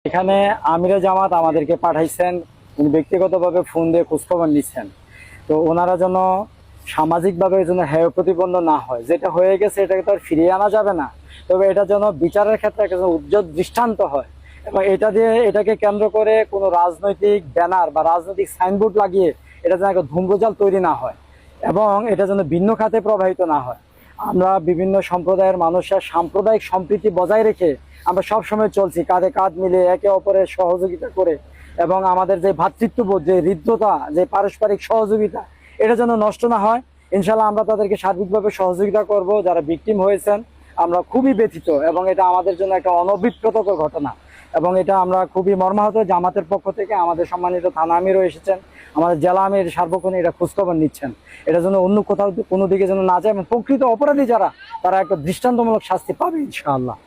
এখানে আমিরে জামাত আমাদেরকে পাঠাইছেন, উনি ব্যক্তিগতভাবে ফোন দিয়ে খোঁজখবর নিচ্ছেন। তো ওনারা যেন সামাজিকভাবে যেন হেয় প্রতিপন্ন না হয়, যেটা হয়ে গেছে এটাকে তো আর ফিরিয়ে আনা যাবে না। তবে এটা যেন বিচারের ক্ষেত্রে একটা উজ্জ্বল দৃষ্টান্ত হয়, এবং এটাকে কেন্দ্র করে কোনো রাজনৈতিক ব্যানার বা রাজনৈতিক সাইনবোর্ড লাগিয়ে এটা যেন একটা ধূম্রজাল তৈরি না হয়, এবং এটা যেন ভিন্ন খাতে প্রবাহিত না হয়। আমরা বিভিন্ন সম্প্রদায়ের মানুষের সাম্প্রদায়িক সম্প্রীতি বজায় রেখে আমরা সবসময় চলছি, কাঁধে কাঁধ মিলে একে অপরের সহযোগিতা করে, এবং আমাদের যে ভ্রাতৃত্ববোধ, যে হৃদ্যতা, যে পারস্পরিক সহযোগিতা, এটা যেন নষ্ট না হয়। ইনশাল্লাহ আমরা তাদেরকে সার্বিকভাবে সহযোগিতা করব। যারা ভিকটিম হয়েছেন আমরা খুবই ব্যথিত, এবং এটা আমাদের জন্য একটা অনভিপ্রেতকর ঘটনা, এবং এটা আমরা খুবই মর্মাহত। জামাতের পক্ষ থেকে আমাদের সম্মানিত থানা আমিরও এসেছেন, আমাদের জেলা আমির সার্বক্ষণিক এটা খোঁজখবর নিচ্ছেন। এটা যেন অন্য কোথাও কোনো দিকে যেন না যায়, এবং প্রকৃত অপরাধী যারা, তারা একটা দৃষ্টান্তমূলক শাস্তি পাবে ইনশাআল্লাহ।